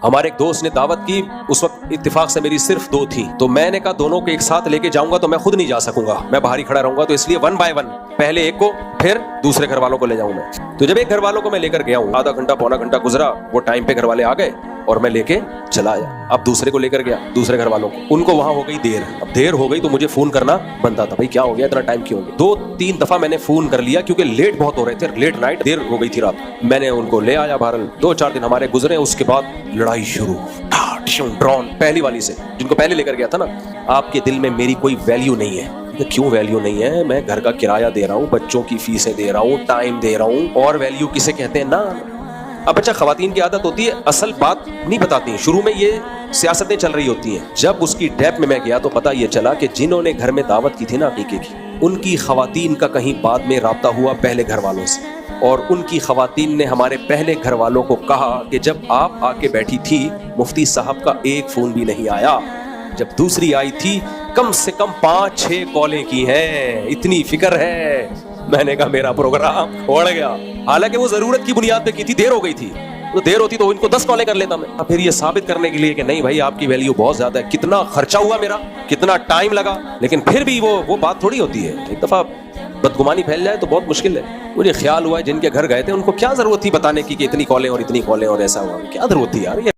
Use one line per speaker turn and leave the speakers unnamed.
ہمارے ایک دوست نے دعوت کی، اس وقت اتفاق سے میری صرف 2 تھی، تو میں نے کہا دونوں کو ایک ساتھ لے کے جاؤں گا تو میں خود نہیں جا سکوں گا، میں باہر ہی کھڑا رہوں گا، تو اس لیے 1 بائی 1 پہلے ایک کو پھر دوسرے گھر والوں کو لے جاؤں میں۔ تو جب ایک گھر والوں کو میں لے کر گیا ہوں، آدھا گھنٹہ پونا گھنٹہ گزرا، وہ ٹائم پہ گھر والے آ گئے اور میں لے کے چلا آیا۔ اب دوسرے کو لے کر گیا، دوسرے گھر والوں کو، ان کو وہاں ہو گئی دیر۔ اب دیر ہو گئی تو مجھے فون کرنا بنتا تھا، بھائی کیا ہو گیا، اتنا ٹائم کیوں ہو گیا؟ 2-3 دفعہ میں نے فون کر لیا کیونکہ لیٹ بہت ہو رہے تھے، لیٹ نائٹ، دیر ہو گئی تھی رات۔ میں نے ان کو لے آیا بہرحال، 2-4 دن ہمارے گزرے، اس کے بعد لڑائی شروع، ڈرون پہلی والی سے، جن کو پہلے لے کر گیا تھا نا۔ آپ کے دل میں میری کوئی ویلیو نہیں ہے۔ کیوں ویلیو نہیں ہے؟ میں گھر کا کرایہ دے رہا ہوں، بچوں کی فیسیں دے رہا ہوں، ٹائم دے رہا ہوں، اور ویلیو کسے کہتے ہیں نا۔ اب اچھا، خواتین کی عادت ہوتی ہے اصل بات نہیں بتاتی ہیں، شروع میں یہ سیاستیں چل رہی ہوتی ہیں۔ جب اس کی ڈیپ میں گیا تو پتہ یہ چلا کہ جنہوں نے گھر میں دعوت کی تھی نا عقیقے کی، ان کی خواتین کا کہیں بعد میں رابطہ ہوا پہلے گھر والوں سے، اور ان کی خواتین نے ہمارے پہلے گھر والوں کو کہا کہ جب آپ آ کے بیٹھی تھی مفتی صاحب کا ایک فون بھی نہیں آیا، جب دوسری آئی تھی کم سے کم 5-6 کالیں کی ہیں، اتنی فکر ہے۔ میں نے کہا میرا پروگرام اڑ گیا، حالانکہ وہ ضرورت کی بنیاد پہ کی تھی، دیر ہو گئی تھی، تو دیر ہوتی تو ان کو 10 کالیں کر لیتا میں۔ پھر یہ ثابت کرنے کے لیے کہ نہیں بھائی آپ کی ویلیو بہت زیادہ ہے، کتنا خرچہ ہوا میرا، کتنا ٹائم لگا، لیکن پھر بھی وہ بات تھوڑی ہوتی ہے۔ ایک دفعہ بدگمانی پھیل جائے تو بہت مشکل ہے۔ مجھے خیال ہوا جن کے گھر گئے تھے ان کو کیا ضرورت تھی بتانے کی کہ اتنی کالیں اور اتنی کالیں اور ایسا ہوا، کیا ضرورت تھی یار؟